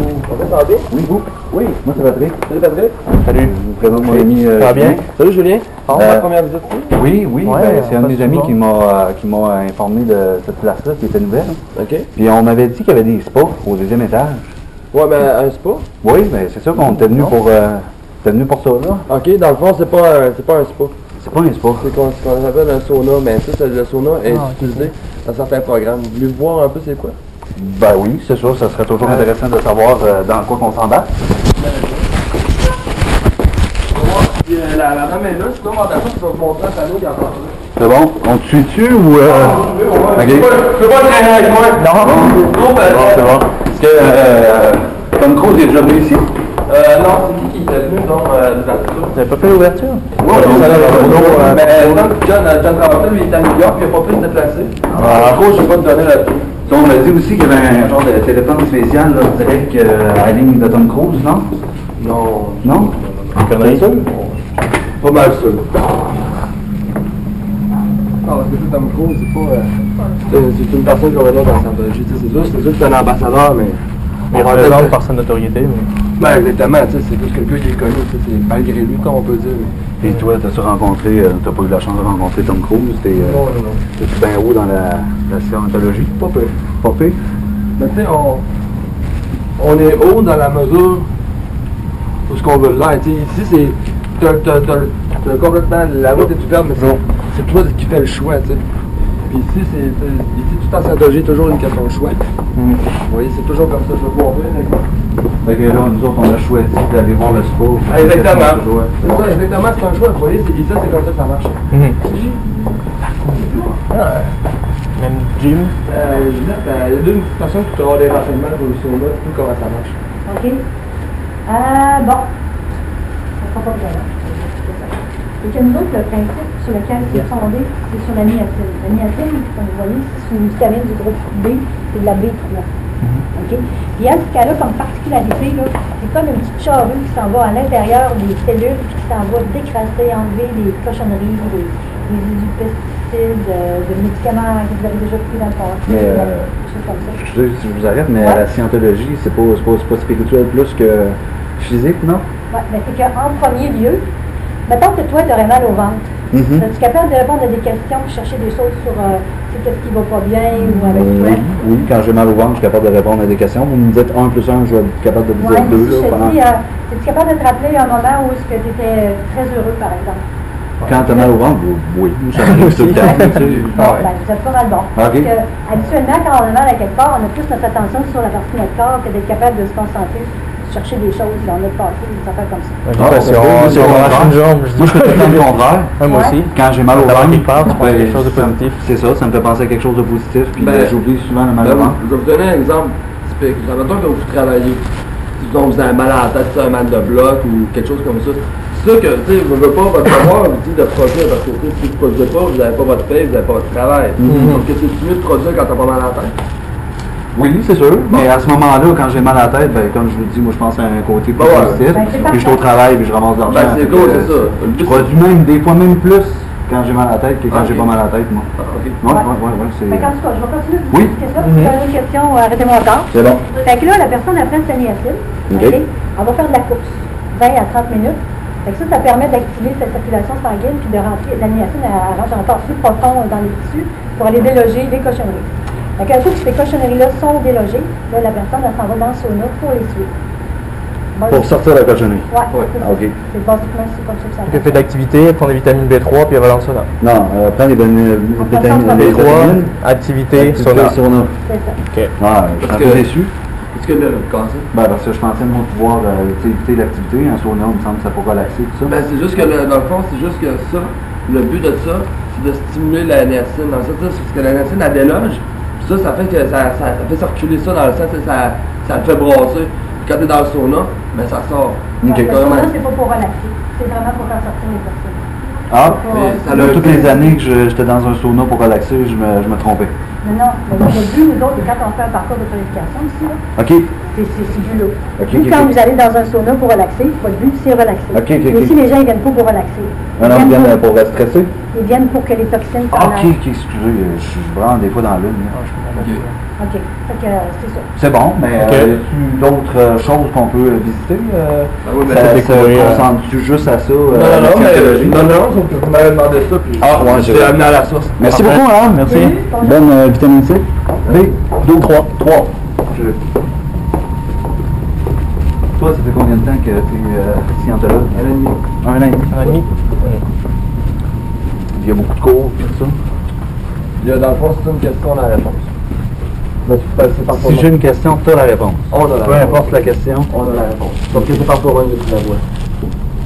Ça va bien? Oui, vous? Oui, moi c'est Patrick. Salut Patrick. Salut. Je vous présente mon ami. Ça va bien? Salut Julien. Ma première visite ici? Oui, oui. Ouais, c'est un de mes amis qui m'a informé de cette place-là qui était nouvelle. OK. Puis on m'avait dit qu'il y avait des spas au deuxième étage. Ouais, mais un spa? Oui, mais c'est ça qu'on était venu pour. T'es venu pour ça, là? OK, dans le fond, c'est pas un spa. C'est pas un spa. C'est ce qu'on appelle un sauna, mais ça, le sauna est utilisé dans certains programmes. Vous voulez voir un peu c'est quoi? Ben oui, c'est sûr, ça serait toujours intéressant de savoir dans quoi qu'on s'embarque. La dame est là, sinon, on va te montrer un panneau qui est encore là. C'est bon? On te suit-tu ou... OK. Tu peux pas traîner avec moi? Non, bon, c'est bon. Est-ce que Tom Cruise est déjà venu ici? Non, c'est qui était venu, donc, l'ouverture? Vous n'avez pas fait l'ouverture? Oui, mais John Travolta, lui, il est à New York, il n'a pas pu se déplacer. en gros, Je vais pas te donner la... on m'a dit aussi qu'il y avait un genre de téléphone spécial, là, direct à la ligne de Tom Cruise, non? Non. Non? Connerie? Pas mal sûr. Ah, parce que Tom Cruise, c'est pas... c'est une personne qu'on va dans la Scientologie, c'est sûr que c'est un ambassadeur, mais... Il représente par sa notoriété, mais... Ben exactement, tu sais, c'est plus quelqu'un qui est connu, c'est malgré lui, comme on peut dire. Et toi, t'as-tu rencontré, t'as pas eu la chance de rencontrer Tom Cruise? Non. T'es-tu bien haut dans la scientologie? Pas peu. Pas pire? Mais tu sais, on est haut dans la mesure où ce qu'on veut l'être. Ici, c'est... T'as complètement... La route est ouverte, mais c'est toi qui fais le choix, tu sais. Puis ici, ici, tout en Scientologie, toujours une question de choix. Vous voyez, c'est toujours comme ça, je veux voir. Fait que là, nous autres, on a choisi d'aller voir le spa. Exactement. C'est ça, exactement, c'est un choix. Vous voyez, ici, c'est comme ça que ça marche. Même gym. Il y a deux personnes qui auront des renseignements pour le sauna, tout comment ça marche. OK. Bon. Ça sera pas bien. Et que nous autres, le principe sur lequel c'est fondé, c'est sur la niacine. La niacine, comme vous voyez, c'est une vitamine du groupe B, c'est de la B3. OK? Puis elle, ce qu'elle a comme particularité, là, c'est comme une petite charrue qui s'en va à l'intérieur des cellules et qui s'en va décrasser, enlever les cochonneries, les pesticides, des médicaments que vous avez déjà pris dans le passé, des choses comme ça. Je sais si je vous arrête, mais la scientologie, c'est pas spirituel plus que physique, non? Oui, mais c'est qu'en premier lieu, mettons que toi, tu aurais mal au ventre. Es-tu capable de répondre à des questions et chercher des choses sur qu'est-ce qui va pas bien ou avec toi? Oui, quand j'ai mal au ventre, je suis capable de répondre à des questions. Vous me dites 1 plus 1, je vais être capable de vous dire 2. Si je te dis, es-tu capable de te rappeler un moment où tu étais très heureux, par exemple? Quand tu as mal au ventre, oui, ça m'arrive tout le temps. Vous êtes pas mal bon. Parce que, habituellement, quand on a mal à quelque part, on a plus notre attention sur la partie de notre corps que d'être capable de se concentrer chercher des choses dans notre passé, des affaires comme ça. Si on arrache une jambe, je dis moi, je peux faire le contraire. moi aussi. Quand j'ai mal au ventre, tu penses quelque chose de positif. C'est ça, ça me fait penser à quelque chose de positif, puis j'oublie souvent le mal au ventre. Je vais vous donner un exemple typique. Mettons que vous travaillez, disons vous avez mal à la tête, un mal de bloc ou quelque chose comme ça. C'est sûr que, tu sais, vous ne voulez pas votre devoir vous dit de produire parce que si vous ne produisez pas, vous n'avez pas votre paye, vous n'avez pas votre travail. Donc, c'est mieux de produire quand tu n'as pas mal à la tête? Oui, c'est sûr. Mais à ce moment-là, quand j'ai mal à la tête, ben, comme je vous dis, moi je pense à un côté plus positif. Puis je suis au travail, puis je ramasse de l'argent. Ben, c'est cool, c'est ça. Je produis même, des fois même plus quand j'ai mal à la tête que quand j'ai pas mal à la tête, moi. OK. Ouais, c'est... Fait qu'en tout cas, je vais continuer de vous Oui. expliquer ça. Si vous avez une question, arrêtez-moi encore. C'est bon. Fait que là, la personne a pris sa niacine. OK. On va faire de la course. 20 à 30 minutes. Fait que ça permet d'activer cette circulation sanguine puis de rentrer. La niacine, elle rentre encore plus profond dans les tissus pour aller déloger les cochonneries. Fait qu'un coup que ces cochonneries-là sont délogées, là, la personne, elle s'en va dans le sauna pour les suivre. Bon, Pour sortir la cochonnerie. Ouais, c'est ça. OK. C'est basiquement, c'est comme ça que ça Elle fait de l'activité, elle prend des vitamines B3, puis elle va dans le sauna. Non, prends les vitamines B3, B3, activité, sauna. C'est ça. OK. Ouais, je suis un peu déçu. Est-ce que le cancer? Ben, parce que je pensais, moi, pouvoir éviter l'activité. Un sauna, il me semble que ça pourra relaxer, tout ça. Ben, c'est juste que, dans le fond, c'est juste que ça, le but de ça, c'est de stimuler la niacine. Dans le sens, parce que la niacine, elle déloge. Puis ça fait que ça fait circuler ça dans le sang, ça le fait brasser. Puis quand tu es dans le sauna, ben ça sort. Le sauna, c'est pas pour relaxer. C'est vraiment pour faire sortir les personnes. Ah, ça toutes les années que j'étais dans un sauna pour relaxer, je me trompais. Non, le but, nous autres, quand on fait un parcours de purification ici, là, OK. c'est du lot. OK, Ou quand vous allez dans un sauna pour relaxer, le but, c'est relaxer. Mais ici, les gens, ils viennent pas pour relaxer. Ils viennent pour stresser? Ils viennent pour que les toxines OK, excusez, je suis vraiment des fois dans l'une. OK. Fait que c'est ça. C'est bon, mais Ok. y a-t-il d'autres choses qu'on peut visiter? oui, mais Ça c'est se découvrir, concentre-tu juste à ça? Non, vous m'avez demandé ça, puis Ah, ouais, j'ai amené à la source. Merci beaucoup, hein? Merci. Oui, bonjour. Bonne vitamine C. Oui, 2, 3. 3. Toi, ça fait combien de temps que tu es scientologue? 1 an et demi. 1 an et demi. 1 an et demi. Il y a beaucoup de cours, tout ça. Il y a dans le fond, c'est une question, on a la réponse. Mais c'est par Si j'ai une question, tu as la réponse. On a la Peu réponse. importe la question. On a la réponse. Donc, c'est par toi que tu la vois.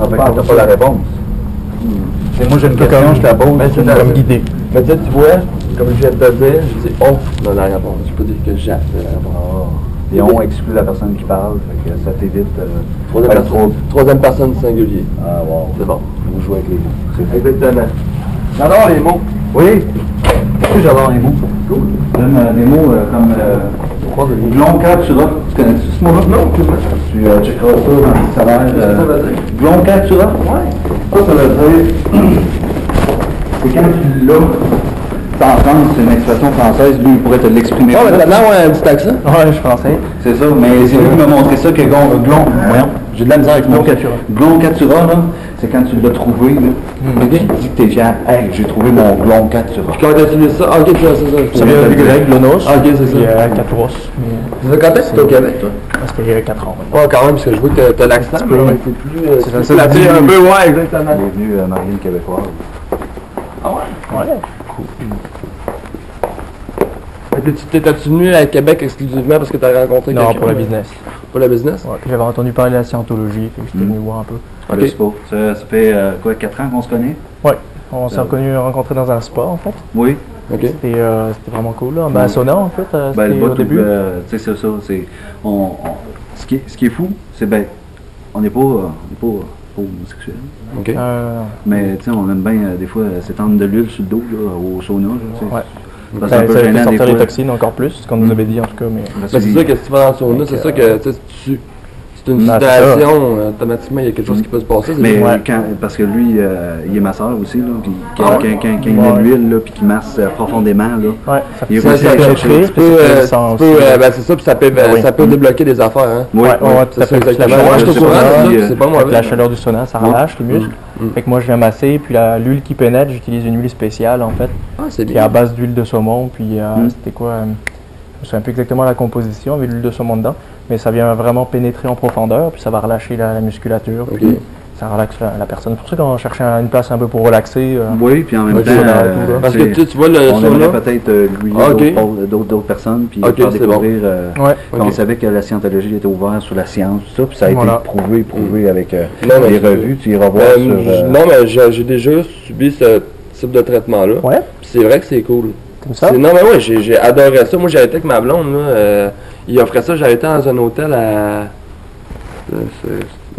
Ah ben, quand t'as pas la réponse. Et moi, j'ai une question, je te la pose. Mais c'est Comme guidé. Mais tu sais, tu vois, comme je viens de te dire, je dis on a la réponse. Je peux dire que j'ai la réponse. Et on exclut la personne qui parle, fait que ça t'évite. Troisième personne singulier. Ah, wow. C'est bon. Vous jouez avec les mots. C'est fait. Exactement. J'adore les mots. Oui. Oui, j'adore les mots. Cool. J'aime des mots comme gloncatura. Tu connais-tu ce mot-là? Non, Tu checkeras ça dans le salaire. Qu'est-ce que ça veut dire? Gloncatura? Ouais. Ça veut dire. C'est quand tu l'as. En France, c'est une expression française, lui, il pourrait te l'exprimer. Oh, mais maintenant, ouais, un petit accent. Ouais, je suis français. C'est ça, mais c'est lui qui m'a montré ça que voyons, j'ai de la misère avec Gloncatura. Gloncatura, là, c'est quand tu l'as trouvé, là. Tu dis que t'es fier. Hey, j'ai trouvé mon Gloncatura. Puis quand tu utilises ça, ok, tu vois, c'est ça. Ça vient du grec, lonos. Ah, ok, c'est ça. Il y a 4 os. C'est ça, quand est-ce que tu es au Québec, toi? C'était 4 ans. Ouais, quand même, parce que je vois que t'as l'accent, mais ouais. c'est plus... C'est ça, c'est la fille un peu, ouais, exactement. Bienvenue, Marine Québécoise. Ah ouais? Ouais. Fait que t'es-tu venu à Québec exclusivement parce que t'as rencontré Non, quelqu'un? pour le business. Pour le business? Ouais, puis j'avais entendu parler de la scientologie, puis j'étais venu voir un peu. Ok. Le spa. Ça fait quoi, 4 ans qu'on se connaît? Ouais, on s'est rencontrés dans un spa en fait. Oui. Ok. C'était vraiment cool là. Ben, à Sona en fait, Ben, c'était le au bout, début. tu sais, c'est ça. Ce qui est fou, c'est ben, on n'est pas homosexuel. Ok. Mais tu sais, on aime bien des fois s'étendre de l'huile sur le dos là, au sauna. Là, tu sais. Ouais. Parce que c'est un peu Ça fait gênant des sortir les fois. toxines encore plus, ce qu'on nous avait dit en tout cas. Mais... Parce Mais c'est que- ça que si tu vas dans le sauna, c'est ça que, tu sais, c'est une Ben, c'est situation, automatiquement, il y a quelque chose qui peut se passer. c'est Mais Ouais. parce que lui, il est masseur aussi, là, puis quand Ah ouais? il met de l'huile, là, puis qu'il masse profondément, là, Ouais, ça il peut est Ça, aussi ça, à tu chercher. pénétrer, puis ça fait le sang aussi. ben c'est ça, puis ça peut, Oui. ça peut débloquer des affaires, hein. Oui, Ouais, tout C'est à ça, fait. La exactement. chaleur Moi, je suis au du courant, sauna, c'est ça, c'est pas moi. avec la chaleur du sauna, ça relâche les muscles. Fait que moi je viens masser, puis l'huile qui pénètre, j'utilise une huile spéciale en fait, Ah, c'est qui est à bien. base d'huile de saumon, puis c'était quoi je me souviens plus exactement la composition avec l'huile de saumon dedans, mais ça vient vraiment pénétrer en profondeur, puis ça va relâcher la musculature, Ok. puis ça relaxe la personne. C'est pour ça qu'on cherchait une place un peu pour relaxer. Oui, puis en même Ok, temps, là, Parce que tu vois, le on sauna, aimerait peut-être lui Ah, ok. d'autres personnes, puis Ok, faire c'est découvrir. Ouais. On Ok. savait que la scientologie était ouverte sur la science, tout ça, puis ça a Voilà. été prouvé avec Non, mais les c'est- revues. Tu iras voir sur. non, mais j'ai déjà subi ce type de traitement-là. Ouais, Puis c'est vrai que c'est cool. comme ça. Non, mais ouais, j'ai adoré ça. Moi, j'avais été avec ma blonde, là. Il offrait ça, j'avais été dans un hôtel à.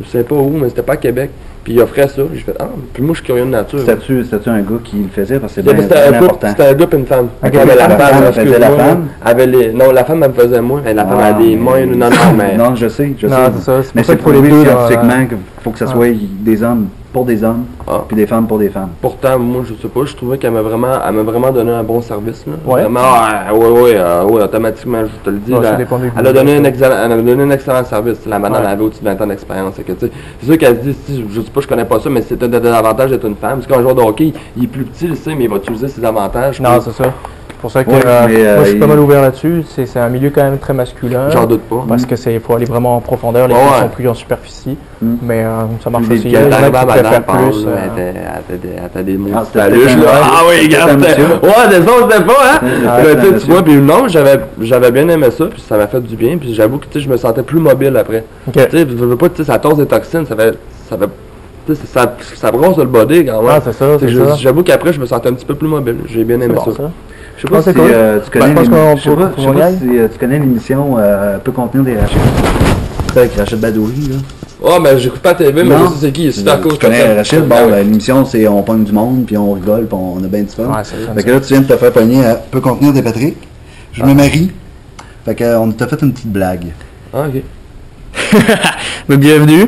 Je sais pas où, mais c'était pas à Québec. Puis il offrait ça. J'ai fait, ah, puis moi, je suis curieux de nature. C'était-tu un gars qui le faisait parce que c'est C'était bien, c'était bien un couple, important. c'était un gars et une femme. Ok, Ouais, mais la femme faisait excuse-moi, la femme? avait les... Non, la femme, elle me faisait moi, mais la femme a des mains, non, mais... Non, je sais. Non, c'est ça. C'est Mais pour ça c'est qu'il faut les prouvé deux. scientifiquement qu'il faut que ça soit des hommes pour des hommes, Ah. puis des femmes pour des femmes. Pourtant, moi, je sais pas, je trouvais qu'elle m'a vraiment donné un bon service, là. Ouais. Vraiment, ouais, automatiquement, je te le dis, Ouais, ça là, dépend du elle a goût, donné ça. elle avait donné un excellent service. La madame Ouais. avait au-dessus de 20 ans d'expérience. C'est que, tu sais, c'est sûr qu'elle se dit, si, je sais pas, je connais pas ça, mais c'est un avantage d'être une femme. Parce qu'un joueur de hockey, il est plus petit, je sais, mais il va utiliser ses avantages. Non, c'est ça. C'est pour ça que Ouais, mais, moi je suis pas il- mal ouvert là-dessus. C'est un milieu quand même très masculin. J'en doute pas. Parce que c'est faut aller vraiment en profondeur, les Ouais, filles ouais. sont plus en superficie. Mm. Mais ça marche Puis aussi. les Il y a Elle des est gens arrivée à qui madame, préfèrent Paul, plus. elle était des mots. Ah, C'était c'était louche, un- là. Ah oui, c'était regarde, un c'était... monsieur. Ouais, des autres, c'était pas, hein? Ouais, Mais c'était un tu sais, tu monsieur. vois, puis non, j'avais bien aimé ça, puis ça m'a fait du bien, puis j'avoue que, tu sais, je me sentais plus mobile après. Ok. Tu sais, je veux pas, tu sais, ça tosse des toxines, ça fait, tu sais, ça brosse le body quand même. Ah, c'est ça, Tu sais, c'est ça. J'avoue qu'après, je me sentais un petit peu plus mobile. J'ai bien C'est aimé bon, ça. ça. Je sais pas Ah, c'est si cool. tu connais je pense qu'on je sais peut- pas on y aille. si tu connais l'émission Peut contenir des Rachid. C'est avec Rachid Badouri, là. Oh, ben, j'écoute pas la TV, mais Non. je sais c'est qui, il est super cool. Tu connais Rachid? Bon, Ah, ouais. ben, l'émission, c'est on pogne du monde, puis on rigole, puis on a bien du fun. Ouais, c'est ça. Fait que là, tu viens de te faire pogner à Peut contenir des Patrick. Je me marie. Fait que on t'a fait une petite blague. Ah, ok. Mais bienvenue.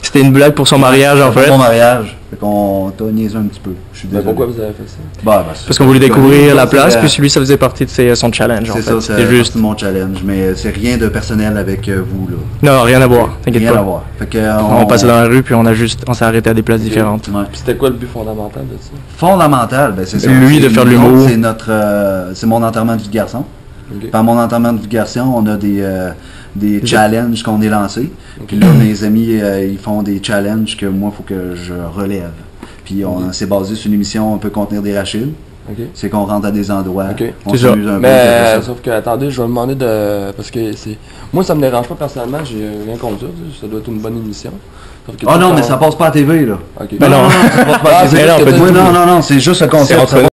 C'était une blague pour son mariage en fait. Mon mariage. Fait qu'on t'a niaisé un petit peu. Je suis Mais désolé. pourquoi vous avez fait ça? Parce qu'on voulait découvrir la place, puis c'est lui, ça faisait partie de son challenge, en ça, fait. c'est C'était juste... mon challenge, mais c'est rien de personnel avec vous, là. Non, rien à voir, t'inquiète Rien pas. à voir. Fait que, On passait dans la rue, puis on s'est arrêté à des places différentes. Ouais. Puis c'était quoi le but fondamental de ça? Fondamental, ben c'est ça. Lui, de faire de l'humour. C'est c'est mon enterrement de vie de garçon. Ok. Par mon enterrement de vie de garçon, on a des challenges qu'on est lancés. Puis là, mes amis, ils font des challenges que moi, il faut que je relève. Puis on s'est basé sur une émission On peut contenir des Rachid. Ok. C'est qu'on rentre à des endroits, Ok. on C'est ça. s'amuse un peu. Mais c'est ça. sauf que, attendez, je vais demander de... Parce que c'est... Moi, ça me dérange pas personnellement, j'ai rien contre ça, ça doit être une bonne émission. Sauf que Ah tout non, le mais temps- ça passe pas à TV, là. Ok. Mais non. ça passe pas à Ah, TV. c'est juste que Oui, t'as- non, c'est juste le concept. C'est entre